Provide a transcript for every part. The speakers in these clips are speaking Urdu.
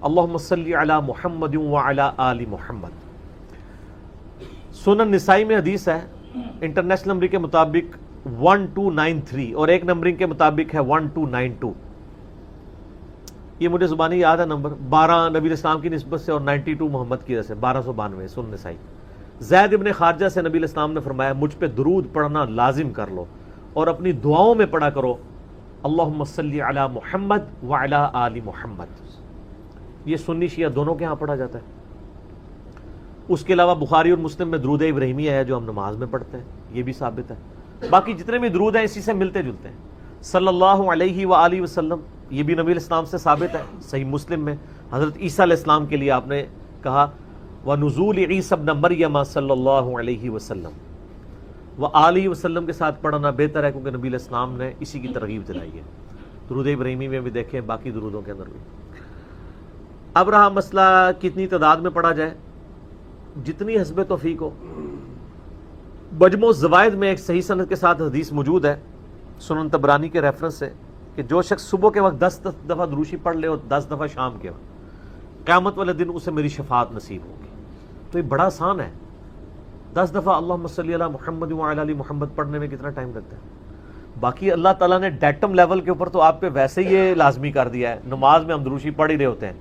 اللہم صلی علی محمد وعلی آل محمد۔ سنن نسائی میں حدیث ہے، انٹرنیشنل نمبر کے مطابق 1293 اور ایک نمبرنگ کے مطابق ہے 1292۔ یہ مجھے زبانی یاد ہے نمبر، 12 نبی علیہ السلام کی نسبت سے اور 92 محمد کی وجہ سے، 1292 سنن نسائی۔ زید ابن خارجہ سے نبی علیہ السلام نے فرمایا مجھ پہ درود پڑھنا لازم کر لو اور اپنی دعاؤں میں پڑھا کرو اللہم صلی علی محمد وعلی آل محمد۔ یہ سنی شیعہ دونوں کے ہاں پڑھا جاتا ہے۔ اس کے علاوہ بخاری اور مسلم میں درود ابراہیمیہ ہے جو ہم نماز میں پڑھتے ہیں، یہ بھی ثابت ہے۔ باقی جتنے بھی درود ہیں اسی سے ملتے جلتے ہیں۔ صلی اللہ علیہ وآلہ وسلم، یہ بھی نبی علیہ السلام سے ثابت ہے، صحیح مسلم میں حضرت عیسیٰ علیہ السلام کے لیے آپ نے کہا وَنُزُولِ عِیسَى ابْنَ مَرْیَمَ صلی اللہ علیہ وسلم، وآلہ وسلم کے ساتھ پڑھنا بہتر ہے کیونکہ نبی علیہ السلام نے اسی کی ترغیب دلائی ہے۔ درود ابراہیمی میں بھی دیکھیں، باقی درودوں کے اندر بھی۔ اب رہا مسئلہ کتنی تعداد میں پڑھا جائے، جتنی حسب توفیق ہو۔ مجموع الزوائد میں ایک صحیح سند کے ساتھ حدیث موجود ہے سنن طبرانی کے ریفرنس سے کہ جو شخص صبح کے وقت 10 دفعہ دروشی پڑھ لے اور 10 دفعہ شام کے وقت، قیامت والے دن اسے میری شفاعت نصیب ہوگی۔ تو یہ بڑا آسان ہے، 10 دفعہ اللہم صلی علی محمد وعلی آل محمد پڑھنے میں کتنا ٹائم لگتا ہے؟ باقی اللہ تعالیٰ نے ڈیٹم لیول کے اوپر تو آپ پہ ویسے ہی یہ لازمی کر دیا ہے۔ نماز میں ہم دروشی پڑھ ہی رہے ہوتے ہیں،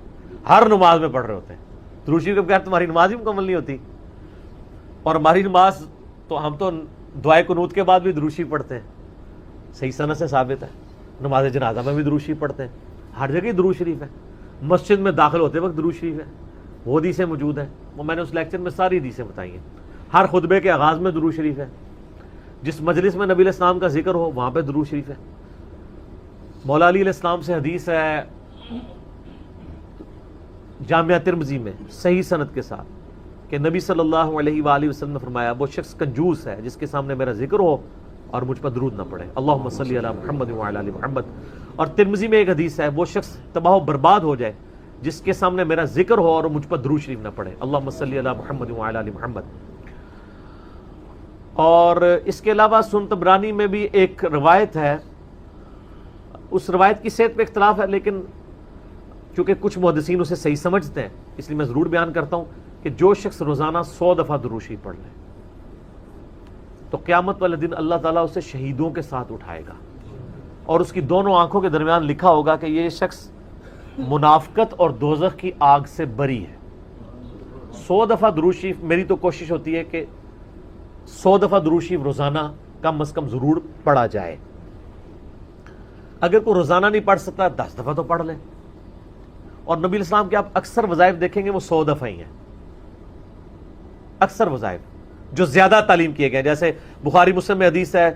ہر نماز میں پڑھ رہے ہوتے ہیں۔ دروشی کے بغیر تمہاری نماز ہی مکمل نہیں ہوتی، اور ہماری نماز تو ہم تو دعائے قنوت کے بعد بھی دروشی پڑھتے ہیں، صحیح سند سے ثابت ہے۔ نماز جنازہ میں بھی دروشی پڑھتے ہیں، ہر جگہ ہی درود شریف ہے۔ مسجد میں داخل ہوتے وقت درود شریف ہے، وہ حدیثیں موجود ہیں، وہ میں نے اس لیکچر میں ساری حدیثیں بتائی ہیں۔ ہر خطبے کے آغاز میں درود شریف ہے، جس مجلس میں نبی علیہ السلام کا ذکر ہو وہاں پہ درود شریف ہے۔ مولا علی علیہ السلام سے حدیث ہے جامعہ ترمذی میں صحیح سند کے ساتھ کہ نبی صلی اللہ علیہ وآلہ وسلم نے فرمایا وہ شخص کنجوس ہے جس کے سامنے میرا ذکر ہو اور مجھ پر درود نہ پڑھے، اللہم صلی علی محمد وعلی آل محمد۔ اور ترمذی میں ایک حدیث ہے وہ شخص تباہ و برباد ہو جائے جس کے سامنے میرا ذکر ہو اور مجھ پر درود شریف نہ پڑھے، اللہم صلی علی محمد وعلی آل محمد۔ اور اس کے علاوہ سنن طبرانی میں بھی ایک روایت ہے، اس روایت کی صحت پہ اختلاف ہے، لیکن چونکہ کچھ محدثین اسے صحیح سمجھتے ہیں اس لیے میں ضرور بیان کرتا ہوں کہ جو شخص روزانہ 100 دفعہ درود شریف پڑھ لے تو قیامت والے دن اللہ تعالیٰ اسے شہیدوں کے ساتھ اٹھائے گا، اور اس کی دونوں آنکھوں کے درمیان لکھا ہوگا کہ یہ شخص منافقت اور دوزخ کی آگ سے بری ہے۔ 100 دفعہ درود شریف، میری تو کوشش ہوتی ہے کہ 100 دفعہ درود شریف روزانہ کم از کم ضرور پڑھا جائے۔ اگر کوئی روزانہ نہیں پڑھ سکتا 10 دفعہ تو پڑھ لے، اور نبی علیہ السلام کے آپ اکثر وظائف دیکھیں گے وہ 100 دفعہ ہی ہیں، اکثر وظائف جو زیادہ تعلیم کیے گئے، جیسے بخاری مسلم میں حدیث ہے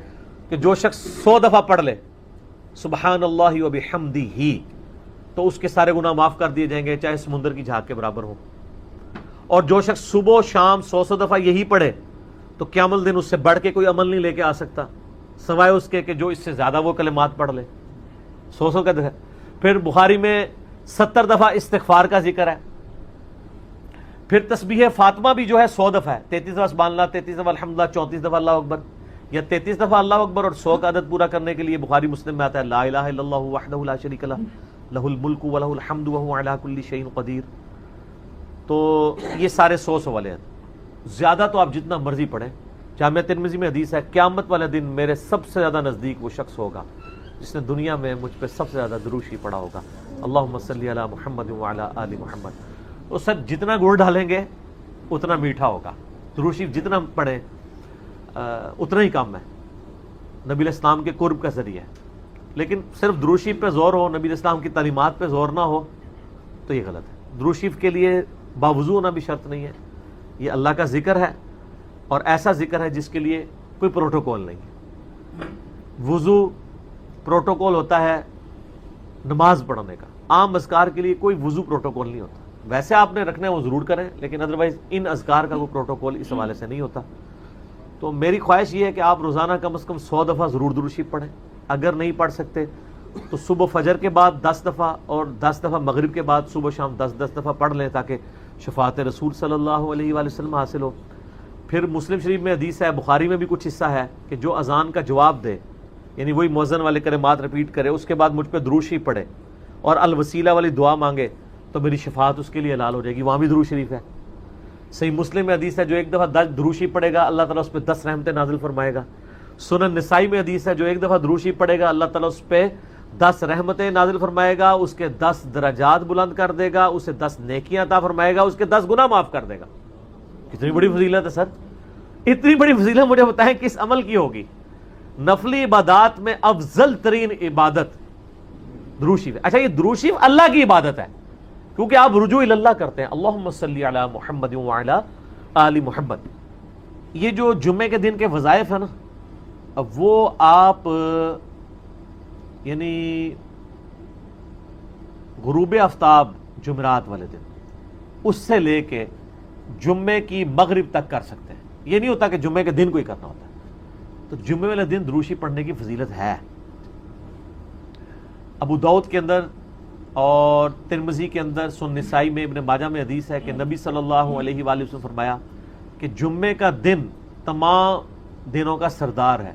کہ جو شخص 100 دفعہ پڑھ لے سبحان اللہ وبحمدہ تو اس کے سارے گناہ معاف کر دیے جائیں گے چاہے سمندر کی جھاگ کے برابر ہو، اور جو شخص صبح و شام 100 دفعہ یہی پڑھے تو قیامت دن اس سے بڑھ کے کوئی عمل نہیں لے کے آ سکتا سوائے اس کے کہ جو اس سے زیادہ وہ کلمات پڑھ لے، 100 کا دفعہ۔ پھر بخاری میں 70 دفعہ استغفار کا ذکر ہے۔ پھر تسبیح فاطمہ بھی جو ہے 100 دفعہ ہے، 33 دفعہ سبحان اللہ، 33 دفعہ الحمدللہ، 34 دفعہ اللہ اکبر، یا 33 دفعہ اللہ اکبر اور 100 کا عدد پورا کرنے کے لیے بخاری مسلم میں آتا ہے لا الہ الا اللہ وحدہ لا شریک لہ لہ الملک ولہ الحمد وہو علی کل شیء قدیر۔ تو یہ سارے 100 والے ہیں، زیادہ تو آپ جتنا مرضی پڑھیں۔ جامعہ ترمذی میں حدیث ہے قیامت والے دن میرے سب سے زیادہ نزدیک وہ شخص ہوگا جس نے دنیا میں مجھ پہ سب سے زیادہ درود شریف پڑھا ہوگا، اللہم صلی علی محمد وعلی آل محمد۔ تو سر جتنا گڑ ڈالیں گے اتنا میٹھا ہوگا، درود شریف جتنا پڑھیں اتنا ہی کم ہے، نبی علیہ السلام کے قرب کا ذریعہ ہے۔ لیکن صرف درود شریف پہ زور ہو، نبی علیہ السلام کی تعلیمات پہ زور نہ ہو تو یہ غلط ہے۔ درود شریف کے لیے باوضو ہونا بھی شرط نہیں ہے، یہ اللہ کا ذکر ہے اور ایسا ذکر ہے جس کے لیے کوئی پروٹوکول نہیں ہے۔ وضو پروٹوکول ہوتا ہے نماز پڑھنے کا، عام اذکار کے لیے کوئی وضو پروٹوکول نہیں ہوتا، ویسے آپ نے رکھنا ہے وہ ضرور کریں لیکن ادروائز ان اذکار کا کوئی پروٹوکول اس حوالے سے نہیں ہوتا۔ تو میری خواہش یہ ہے کہ آپ روزانہ کم از کم 100 دفعہ ضرور درود شریف پڑھیں، اگر نہیں پڑھ سکتے تو صبح فجر کے بعد 10 دفعہ اور 10 دفعہ مغرب کے بعد صبح شام 10 دفعہ پڑھ لیں تاکہ شفاعت رسول صلی اللہ علیہ وآلہ وسلم حاصل ہو۔ پھر مسلم شریف میں حدیث ہے، بخاری میں بھی کچھ حصہ ہے کہ جو اذان کا جواب دے، یعنی وہی مؤذن والے کلمات رپیٹ کرے، اس کے بعد مجھ پہ درود شریف پڑھے اور الوسیلہ والی دعا مانگے تو میری شفاعت اس کے لیے حلال ہو جائے گی. وہاں بھی درود شریف ہے. صحیح مسلم میں حدیث ہے جو ایک دفعہ درود شریف پڑھے گا اللہ تعالیٰ اس پہ 10 رحمتیں نازل فرمائے گا. سنن نسائی میں حدیث ہے جو ایک دفعہ درود شریف پڑھے گا اللہ تعالیٰ اس پہ 10 رحمتیں نازل فرمائے گا, اس کے 10 درجات بلند کر دے گا, اسے 10 نیکیاں عطا فرمائے گا, اس کے 10 گناہ معاف کر دے گا. کتنی بڑی فضیلت ہے سر. اتنی بڑی فضیلت مجھے بتائیں کس عمل کی ہوگی؟ نفلی عبادات میں افضل ترین عبادت درود شریف. اچھا یہ درود شریف اللہ کی عبادت ہے کیونکہ آپ رجوع اللہ کرتے ہیں, اللہم صلی علی محمد وعلی آل محمد. یہ جو جمعے کے دن کے وظائف ہیں نا, اب وہ آپ یعنی غروب آفتاب جمعرات والے دن اس سے لے کے جمعے کی مغرب تک کر سکتے ہیں. یہ نہیں ہوتا کہ جمعے کے دن کو ہی کرنا ہوتا ہے. تو جمعے والے دن درود شریف پڑھنے کی فضیلت ہے. ابو داؤد کے اندر اور ترمذی کے اندر, سنن نسائی میں, ابن ماجہ میں حدیث ہے کہ نبی صلی اللہ علیہ وآلہ وسلم فرمایا کہ جمعے کا دن تمام دنوں کا سردار ہے.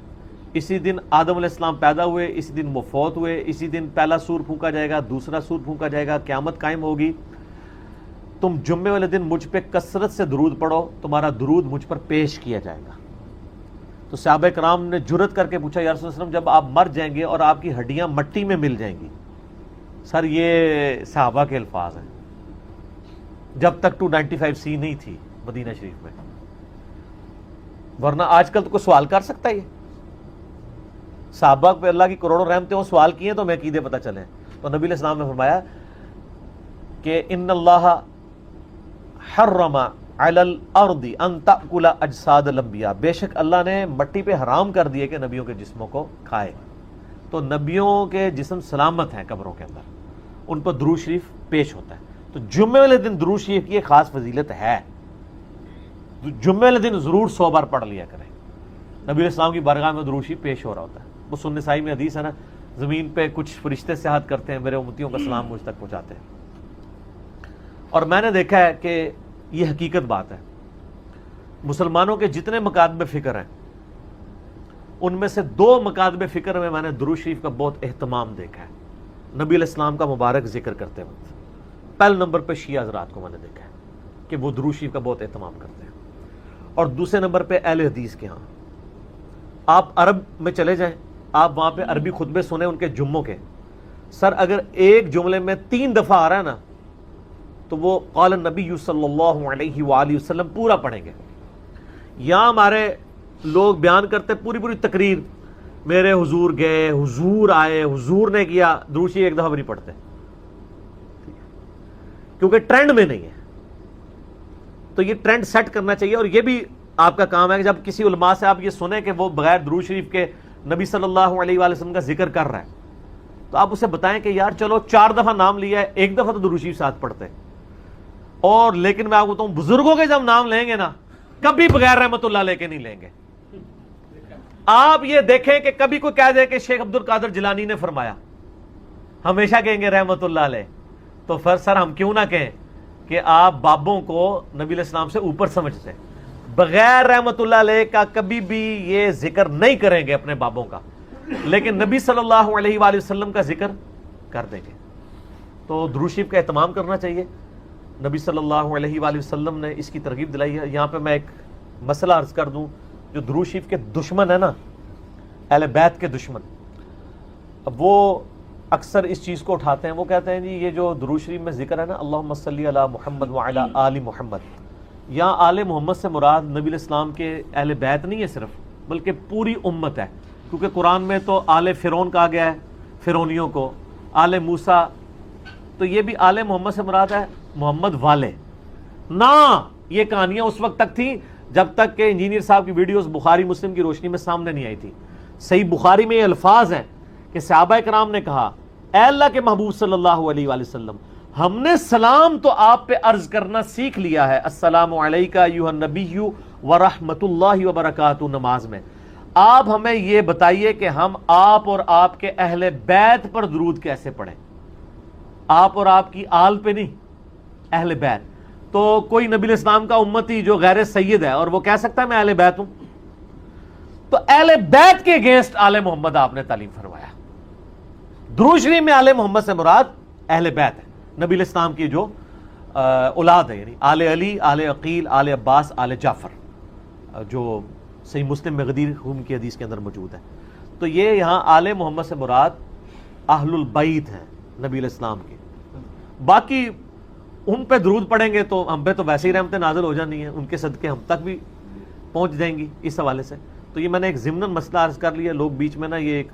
اسی دن آدم علیہ السلام پیدا ہوئے, اسی دن وہ فوت ہوئے, اسی دن پہلا سور پھونکا جائے گا, دوسرا سور پھونکا جائے گا, قیامت قائم ہوگی. تم جمعے والے دن مجھ پہ کثرت سے درود پڑھو, تمہارا درود مجھ پر پیش کیا جائے گا. تو صحابہ کرام نے جرت کر کے پوچھا یا رسول اللہ علیہ وسلم جب آپ مر جائیں گے اور آپ کی ہڈیاں مٹی میں مل جائیں گی. سر یہ صحابہ کے الفاظ ہیں جب تک 295C نہیں تھی مدینہ شریف میں, ورنہ آج کل تو کوئی سوال کر سکتا ہے؟ یہ صحابہ پہ اللہ کی کروڑوں رحمتیں وہ سوال کیے تو میں عقیدے پتہ چلیں. تو نبی علیہ السلام نے فرمایا کہ ان اللہ حرم علی الارض ان تأکل اجساد الانبیاء, بے شک اللہ نے مٹی پہ حرام کر دیے کہ نبیوں کے جسموں کو کھائے. تو نبیوں کے جسم سلامت ہیں قبروں کے اندر, ان پر درود شریف پیش ہوتا ہے. تو جمعے والے دن درود شریف کی ایک خاص فضیلت ہے. جمعے والے دن ضرور 100 بار پڑھ لیا کریں. نبی علیہ السلام کی بارگاہ میں درود شریف پیش ہو رہا ہوتا ہے. وہ سنن نسائی میں حدیث ہے نا, زمین پہ کچھ فرشتے سیاحت کرتے ہیں, میرے امتیوں کا سلام مجھ تک پہنچاتے ہیں. اور میں نے دیکھا ہے کہ یہ حقیقت بات ہے, مسلمانوں کے جتنے مکاتب فکر ہیں ان میں سے 2 مکاتب فکر میں نے درود شریف کا بہت اہتمام دیکھا ہے. نبی علیہ السلام کا مبارک ذکر کرتے وقت پہلے نمبر پہ شیعہ حضرات کو میں نے دیکھا ہے کہ وہ درود شریف کا بہت اہتمام کرتے ہیں, اور دوسرے نمبر پہ اہل حدیث کے ہاں. آپ عرب میں چلے جائیں, آپ وہاں پہ عربی خطبے سنیں ان کے جمعوں کے, سر اگر ایک جملے میں 3 دفعہ آ رہا ہے نا تو وہ قال النبی صلی اللہ علیہ وآلہ وسلم پورا پڑھیں گے. یہاں ہمارے لوگ بیان کرتے پوری تقریر, میرے حضور گئے, حضور آئے, حضور نے کیا, درود شریف ایک دفعہ بھی نہیں پڑھتے کیونکہ ٹرینڈ میں نہیں ہے. تو یہ ٹرینڈ سیٹ کرنا چاہیے, اور یہ بھی آپ کا کام ہے کہ جب کسی علماء سے آپ یہ سنیں کہ وہ بغیر درود شریف کے نبی صلی اللہ علیہ وآلہ وسلم کا ذکر کر رہا ہے, تو آپ اسے بتائیں کہ یار چلو 4 دفعہ نام لیا ہے, 1 دفعہ تو درود شریف ساتھ پڑھتے. اور لیکن میں آپ کو بتاؤں, بزرگوں کے جب نام لیں گے نا کبھی بغیر رحمت اللہ لے کے نہیں لیں گے. آپ یہ دیکھیں کہ کبھی کوئی کہہ دے کہ شیخ عبد القادر جیلانی نے فرمایا, ہمیشہ کہیں گے رحمت اللہ علیہ. تو پھر سر ہم کیوں نہ کہیں کہ آپ بابوں کو نبی علیہ السلام سے اوپر سمجھتے ہیں, بغیر رحمت اللہ علیہ کا کبھی بھی یہ ذکر نہیں کریں گے اپنے بابوں کا, لیکن نبی صلی اللہ علیہ وآلہ وسلم کا ذکر کر دیں گے. تو درود شریف کا اہتمام کرنا چاہیے. نبی صلی اللہ علیہ وآلہ وسلم نے اس کی ترغیب دلائی ہے. یہاں پہ میں ایک مسئلہ عرض کر دوں, جو درود شریف کے دشمن ہیں نا, اہل بیت کے دشمن, اب وہ اکثر اس چیز کو اٹھاتے ہیں. وہ کہتے ہیں جی یہ جو درود شریف میں ذکر ہے نا اللہم صلی علی محمد وعلی آل محمد, یہاں آل محمد سے مراد نبی علیہ السلام کے اہل بیت نہیں ہے صرف, بلکہ پوری امت ہے. کیونکہ قرآن میں تو آل فرعون کہا گیا ہے, فرعونیوں کو, آل موسیٰ, تو یہ بھی آل محمد سے مراد ہے محمد والے. نہ یہ کہانیاں اس وقت تک تھیں جب تک کہ انجینئر صاحب کی ویڈیوز بخاری مسلم کی روشنی میں سامنے نہیں آئی تھی. صحیح بخاری میں یہ الفاظ ہیں کہ صحابہ کرام نے کہا اے اللہ کے محبوب صلی اللہ علیہ وآلہ وسلم, ہم نے سلام تو آپ پہ عرض کرنا سیکھ لیا ہے, السلام علیکہ ایھا النبی ورحمۃ اللہ وبرکاتہ, نماز میں. آپ ہمیں یہ بتائیے کہ ہم آپ اور آپ کے اہل بیت پر درود کیسے پڑھیں, آپ اور آپ کی آل پہ نہیں, اہل بیت. تو کوئی نبی علیہ السلام کا امتی جو غیر سید ہے اور وہ کہہ سکتا ہے میں اہل بیت ہوں, تو اہل بیت کے اگینسٹ آل محمد آپ نے تعلیم فرمایا. درود شریف میں آل محمد سے مراد اہل بیت ہے. نبی علیہ السلام کی جو اولاد ہے، یعنی آل علی، آل عقیل، آل عباس، آل جعفر، جو صحیح مسلم میں غدیر خون کی حدیث کے اندر موجود ہے. تو یہ یہاں آل محمد سے مراد اہل البیت ہیں نبی علیہ السلام کے. باقی ان پہ درود پڑھیں گے تو ہم پہ تو ویسے ہی رحمتیں نازل ہو جانی ہیں، ان کے صدقے ہم تک بھی پہنچ جائیں گی اس حوالے سے. تو یہ میں نے ایک ضمناً مسئلہ عرض کر لیا. لوگ بیچ میں نا یہ ایک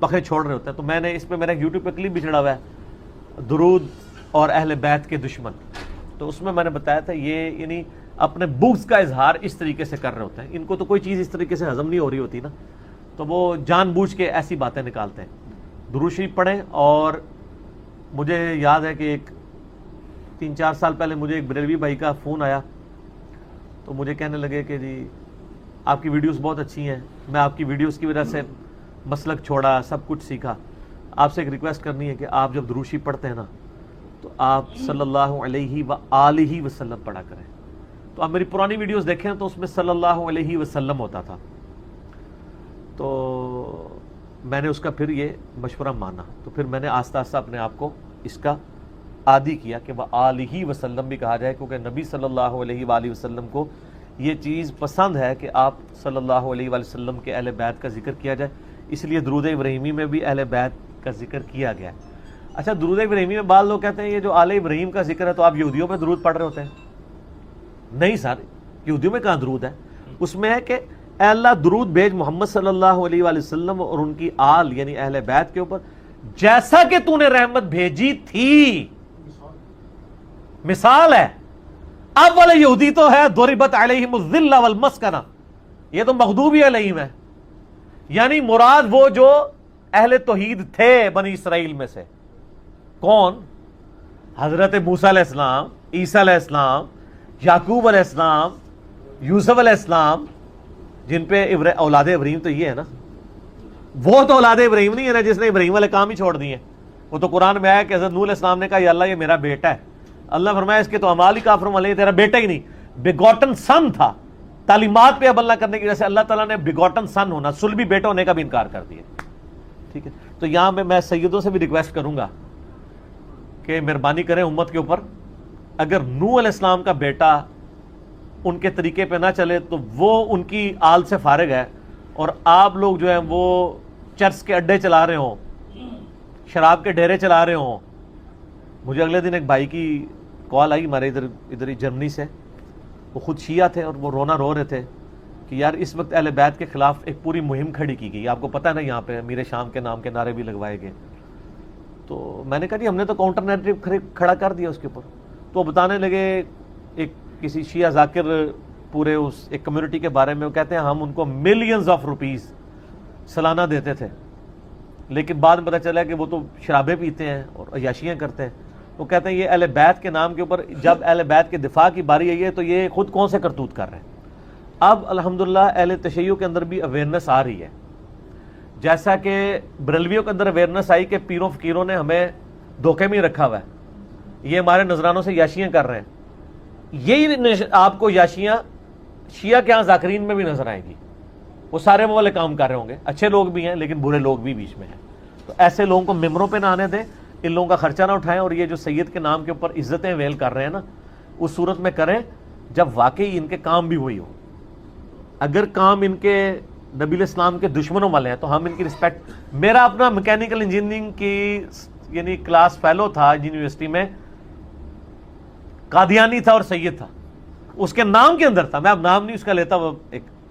پخے چھوڑ رہے ہوتے ہیں، تو میں نے اس پہ میرا یوٹیوب پہ کلپ بھی چڑھا ہوا ہے، درود اور اہل بیت کے دشمن. تو اس میں نے بتایا تھا یہ یعنی اپنے بغض کا اظہار اس طریقے سے کر رہے ہوتے ہیں. ان کو تو کوئی چیز اس طریقے سے ہضم نہیں ہو رہی ہوتی نا، تو وہ جان بوجھ کے ایسی باتیں نکالتے ہیں. درود شریف پڑھیں. اور مجھے یاد ہے کہ ایک 3-4 سال پہلے مجھے ایک بریلوی بھائی کا فون آیا، تو مجھے کہنے لگے کہ جی آپ کی ویڈیوز بہت اچھی ہیں، میں آپ کی ویڈیوز کی وجہ سے مسلک چھوڑا، سب کچھ سیکھا. آپ سے ایک ریکویسٹ کرنی ہے کہ آپ جب درود شریف پڑھتے ہیں نا تو آپ صلی اللہ علیہ وآلہ وسلم پڑھا کریں. تو آپ میری پرانی ویڈیوز دیکھیں تو اس میں صلی اللہ علیہ وسلم ہوتا تھا. تو میں نے اس کا پھر یہ مشورہ مانا، تو پھر میں نے آہستہ آہستہ اپنے آپ کو اس کا عادی کیا کہ وآلہ وسلم بھی کہا جائے، کیونکہ نبی صلی اللہ علیہ وآلہ وسلم کو یہ چیز پسند ہے کہ آپ صلی اللہ علیہ وآلہ وسلم کے اہل بیت کا ذکر کیا جائے. اس لیے درود ابراہیمی میں بھی اہل بیت کا ذکر کیا گیا. اچھا، درود ابراہیمی میں بعض لوگ کہتے ہیں یہ جو آل ابراہیم کا ذکر ہے تو آپ یہودیوں پہ درود پڑھ رہے ہوتے ہیں. نہیں سر، یہودیوں میں کہاں درود ہے؟ اس میں ہے کہ اے اللہ درود بھیج محمد صلی اللہ علیہ وآلہ وسلم اور ان کی آل یعنی اہل بیت کے اوپر جیسا کہ تو نے رحمت بھیجی تھی. مثال ہے. اب والے یہودی تو ہے ضربت علیہم الذلہ والمسکنہ، یہ تو مغضوبی علیہم ہے، یعنی مراد وہ جو اہل توحید تھے بنی اسرائیل میں سے. کون؟ حضرت موسیٰ علیہ السلام، عیسیٰ علیہ السلام، یعقوب علیہ السلام، یوسف علیہ السلام، جن پہ اولاد ابراہیم تو یہ ہے نا. وہ تو اولاد ابراہیم نہیں ہے نا جس نے ابراہیم والے کام ہی چھوڑ دیے. وہ تو قرآن میں آیا کہ حضرت نوح علیہ السلام نے کہا یا اللہ یہ میرا بیٹا ہے. اللہ فرمایا اس کے تو اعمال ہی کافروں والے، تیرا بیٹا ہی نہیں، بیگوٹن سن تھا. تعلیمات پہ عمل نہ کرنے کی وجہ سے اللہ تعالیٰ نے بیگوٹن سن ہونا، صلبی بیٹا ہونے کا بھی انکار کر دیا. ٹھیک ہے، تو یہاں میں سیدوں سے بھی ریکویسٹ کروں گا کہ مہربانی کریں امت کے اوپر، اگر نوح علیہ السلام کا بیٹا ان کے طریقے پہ نہ چلے تو وہ ان کی آل سے فارغ ہے، اور آپ لوگ جو ہیں وہ چرس کے اڈے چلا رہے ہوں، شراب کے ڈیرے چلا رہے ہوں. مجھے اگلے دن ایک بھائی کی کال آئی ہمارے ادھر ہی جرمنی سے، وہ خود شیعہ تھے اور وہ رونا رو رہے تھے کہ یار اس وقت اہل بیت کے خلاف ایک پوری مہم کھڑی کی گئی. آپ کو پتہ ہے نا یہاں پہ امیر شام کے نام کے نعرے بھی لگوائے گئے. تو میں نے کہا جی ہم نے تو کاؤنٹر نیریٹو کھڑا کر دیا اس کے اوپر. تو وہ بتانے لگے ایک کسی شیعہ ذاکر پورے اس ایک کمیونٹی کے بارے میں، وہ کہتے ہیں ہم ان کو ملینز آف روپیز سالانہ دیتے تھے، لیکن بعد میں پتہ چلا کہ وہ تو شرابیں پیتے ہیں اور عیاشیاں کرتے ہیں. وہ کہتے ہیں یہ اہل بیت کے نام کے اوپر جب اہل بیت کے دفاع کی باری آئی ہے تو یہ خود کون سے کرتوت کر رہے ہیں. اب الحمدللہ اہل تشیع کے اندر بھی اویئرنیس آ رہی ہے، جیسا کہ بریلویوں کے اندر اویئرنیس آئی کہ پیروں فقیروں نے ہمیں دھوکے میں رکھا ہوا ہے، یہ ہمارے نذرانوں سے یاشیاں کر رہے ہیں. یہی آپ کو یاشیاں شیعہ کے ہاں ذاکرین میں بھی نظر آئیں گی. وہ سارے وہ والے کام کر رہے ہوں گے، اچھے لوگ بھی ہیں لیکن برے لوگ بھی بیچ میں ہیں. تو ایسے لوگوں کو ممبروں پہ نہ آنے دیں، ان لوگوں کا خرچہ نہ اٹھائیں، اور یہ جو سید کے نام کے اوپر عزتیں ویل کر رہے ہیں نا، اس صورت میں کریں جب واقعی ان کے کام بھی وہی ہو. اگر کام ان کے نبی علیہ السلام کے دشمنوں والے ہیں تو ہم ان کی رسپیکٹ. میرا اپنا میکینیکل انجینئرنگ کی یعنی کلاس فیلو تھا یونیورسٹی میں، قادیانی تھا اور سید تھا، اس کے نام کے اندر تھا، میں اب نام نہیں اس کا لیتا، وہ ایک